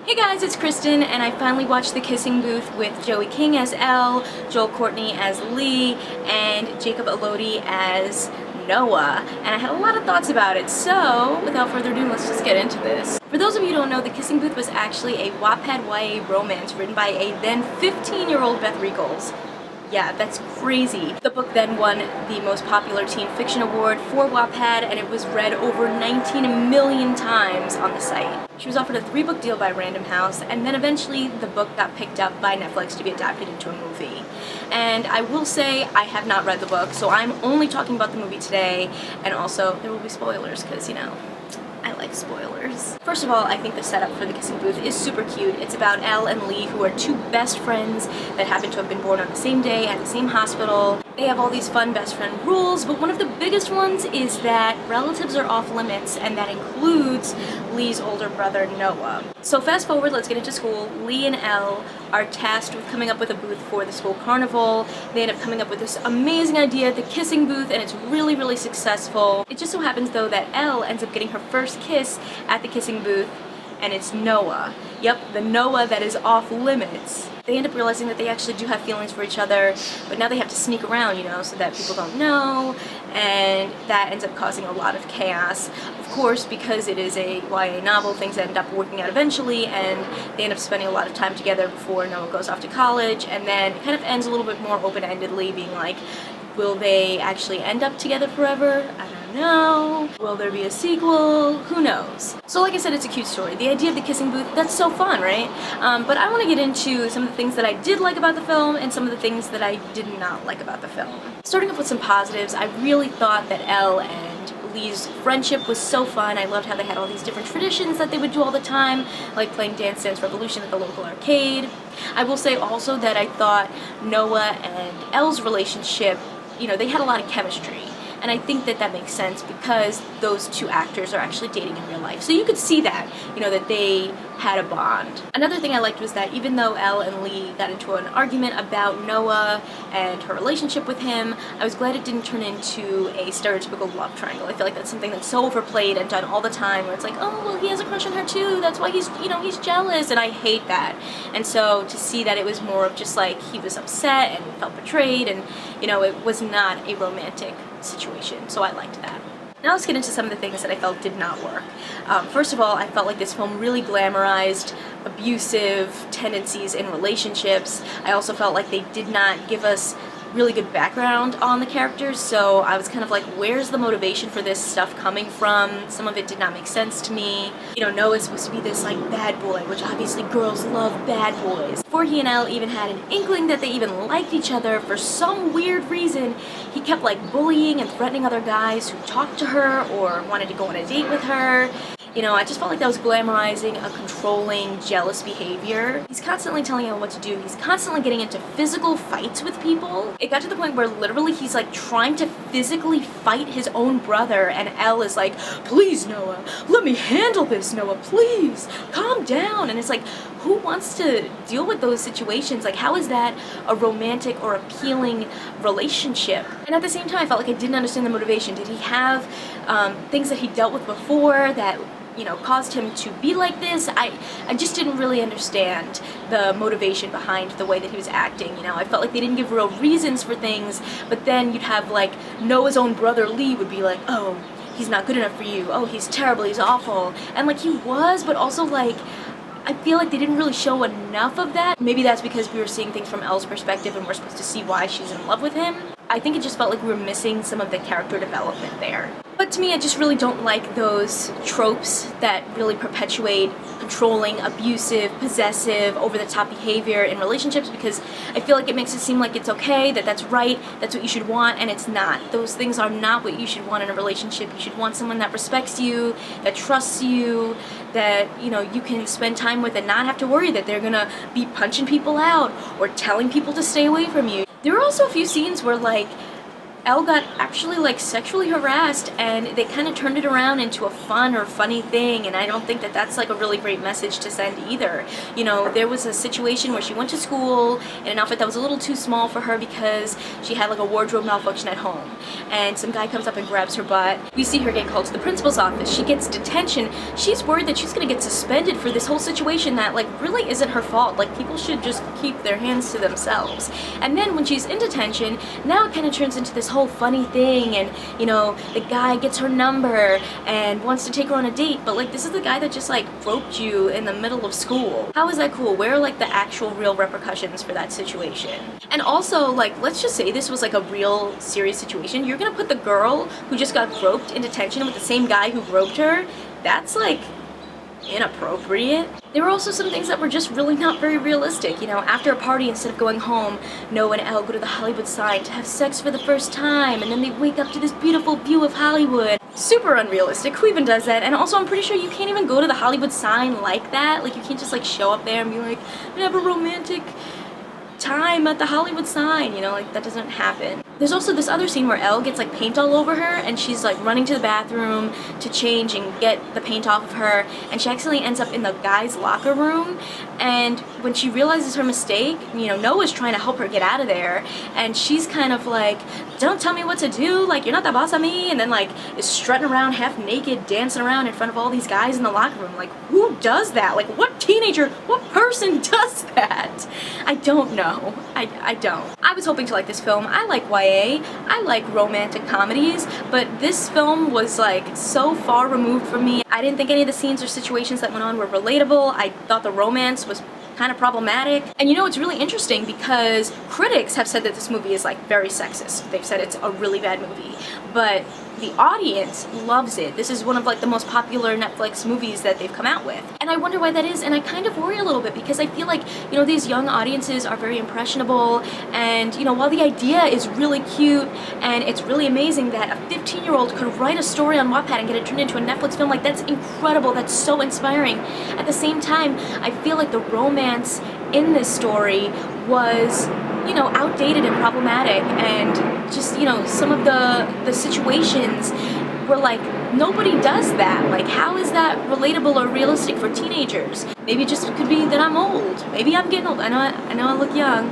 Hey guys, it's Kristen, and I finally watched The Kissing Booth with Joey King as Elle, Joel Courtney as Lee, and Jacob Elordi as Noah, and I had a lot of thoughts about it, so without further ado, let's just get into this. For those of you who don't know, The Kissing Booth was actually a Wattpad YA romance written by a then 15-year-old Beth Reekles. Yeah, that's crazy. The book then won the most popular teen fiction award for Wattpad, and it was read over 19 million times on the site. She was offered a 3-book deal by Random House, and then eventually the book got picked up by Netflix to be adapted into a movie. And I will say I have not read the book, so I'm only talking about the movie today, and also there will be spoilers, because, you know, I like spoilers. First of all, I think the setup for The Kissing Booth is super cute. It's about Elle and Lee, who are two best friends that happen to have been born on the same day at the same hospital. They have all these fun best friend rules, but one of the biggest ones is that relatives are off limits, and that includes Lee's older brother, Noah. So fast forward, let's get into school. Lee and Elle are tasked with coming up with a booth for the school carnival. They end up coming up with this amazing idea, The Kissing Booth, and it's really, really successful. It just so happens, though, that Elle ends up getting her first kiss at The Kissing Booth, and it's Noah. Yep, the Noah that is off limits. They end up realizing that they actually do have feelings for each other, but now they have to sneak around, you know, so that people don't know, and that ends up causing a lot of chaos. Of course, because it is a YA novel, things end up working out eventually, and they end up spending a lot of time together before Noah goes off to college, and then it kind of ends a little bit more open-endedly, being like, will they actually end up together forever? I don't know. Will there be a sequel? Who knows? So like I said, it's a cute story. The idea of The Kissing Booth, that's so fun, right? But I want to get into some of the things that I did like about the film and some of the things that I did not like about the film. Starting off with some positives, I really thought that Elle and Lee's friendship was so fun. I loved how they had all these different traditions that they would do all the time, like playing Dance Dance Revolution at the local arcade. I will say also that I thought Noah and Elle's relationship, you know, they had a lot of chemistry. And I think that that makes sense because those two actors are actually dating in real life. So you could see that, you know, that they had a bond. Another thing I liked was that even though Elle and Lee got into an argument about Noah and her relationship with him, I was glad it didn't turn into a stereotypical love triangle. I feel like that's something that's so overplayed and done all the time, where it's like, oh, well, he has a crush on her too, that's why he's, you know, he's jealous, and I hate that. And so to see that it was more of just like he was upset and felt betrayed, and, you know, it was not a romantic situation, so I liked that. Now let's get into some of the things that I felt did not work. First of all, I felt like this film really glamorized abusive tendencies in relationships. I also felt like they did not give us really good background on the characters, so I was kind of like, where's the motivation for this stuff coming from? Some of it did not make sense to me. You know, Noah's supposed to be this like bad boy, which obviously girls love bad boys. Before he and Elle even had an inkling that they even liked each other, for some weird reason, he kept like bullying and threatening other guys who talked to her or wanted to go on a date with her. You know, I just felt like that was glamorizing a controlling, jealous behavior. He's constantly telling Elle what to do. He's constantly getting into physical fights with people. It got to the point where literally he's like trying to physically fight his own brother, and Elle is like, please, Noah, let me handle this, Noah, please, calm down. And it's like, who wants to deal with those situations? Like, how is that a romantic or appealing relationship? And at the same time, I felt like I didn't understand the motivation. Did he have things that he dealt with before that, you know, caused him to be like this? I just didn't really understand the motivation behind the way that he was acting, you know. I felt like they didn't give real reasons for things, but then you'd have like Noah's own brother Lee would be like, oh, he's not good enough for you, oh, he's terrible, he's awful, and like he was, but also like I feel like they didn't really show enough of that. Maybe that's because we were seeing things from Elle's perspective and we're supposed to see why she's in love with him. I think it just felt like we were missing some of the character development there. But to me, I just really don't like those tropes that really perpetuate controlling, abusive, possessive, over-the-top behavior in relationships, because I feel like it makes it seem like it's okay, that that's right, that's what you should want, and it's not. Those things are not what you should want in a relationship. You should want someone that respects you, that trusts you, that, you know, you can spend time with and not have to worry that they're gonna be punching people out or telling people to stay away from you. There were also a few scenes where, like, Elle got actually like sexually harassed, and they kind of turned it around into a fun or funny thing, and I don't think that that's like a really great message to send either. You know, there was a situation where she went to school in an outfit that was a little too small for her because she had like a wardrobe malfunction at home, and some guy comes up and grabs her butt. We see her get called to the principal's office. She gets detention. She's worried that she's gonna get suspended for this whole situation that like really isn't her fault. Like, people should just keep their hands to themselves. And then when she's in detention, now it kind of turns into this whole funny thing, and you know, the guy gets her number and wants to take her on a date, but like, this is the guy that just like groped you in the middle of school. How is that cool? Where are like the actual real repercussions for that situation? And also, like, let's just say this was like a real serious situation. You're gonna put the girl who just got groped in detention with the same guy who groped her? That's like inappropriate. There were also some things that were just really not very realistic. You know, after a party, instead of going home, Noah and Elle go to the Hollywood sign to have sex for the first time, and then they wake up to this beautiful view of Hollywood. Super unrealistic. Who even does that? And also, I'm pretty sure you can't even go to the Hollywood sign like that. Like, you can't just like show up there and be like, we have a romantic time at the Hollywood sign, you know, like that doesn't happen. There's also this other scene where Elle gets like paint all over her, and she's like running to the bathroom to change and get the paint off of her, and she accidentally ends up in the guy's locker room, and when she realizes her mistake, you know, Noah's trying to help her get out of there, and she's kind of like, don't tell me what to do, like, you're not the boss of me, and then like is strutting around half naked, dancing around in front of all these guys in the locker room. Like, who does that? Like, what teenager, what person does that? I don't know. I don't. I was hoping to like this film. I like YA, I like romantic comedies, but this film was like so far removed from me. I didn't think any of the scenes or situations that went on were relatable. I thought the romance was kind of problematic. And you know, it's really interesting because critics have said that this movie is like very sexist. They've said it's a really bad movie, but the audience loves it. This is one of like the most popular Netflix movies that they've come out with. And I wonder why that is, and I kind of worry a little bit because I feel like, you know, these young audiences are very impressionable, and you know, while the idea is really cute and it's really amazing that a 15-year-old could write a story on Wattpad and get it turned into a Netflix film, like that's incredible, that's so inspiring. At the same time, I feel like the romance in this story was, you know, outdated and problematic, and just, you know, some of the situations were like, nobody does that. Like, how is that relatable or realistic for teenagers? Maybe it just could be that I'm old. Maybe I'm getting old. I know I look young.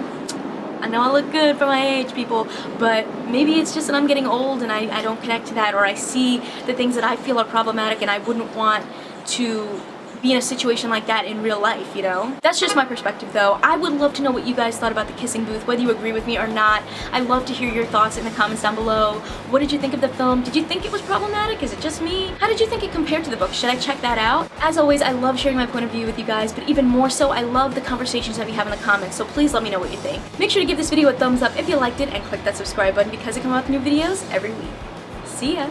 I know I look good for my age, people, but maybe it's just that I'm getting old and I don't connect to that, or I see the things that I feel are problematic and I wouldn't want to be in a situation like that in real life, you know? That's just my perspective though. I would love to know what you guys thought about The Kissing Booth, whether you agree with me or not. I'd love to hear your thoughts in the comments down below. What did you think of the film? Did you think it was problematic? Is it just me? How did you think it compared to the book? Should I check that out? As always, I love sharing my point of view with you guys, but even more so, I love the conversations that we have in the comments, so please let me know what you think. Make sure to give this video a thumbs up if you liked it, and click that subscribe button because I come out with new videos every week. See ya!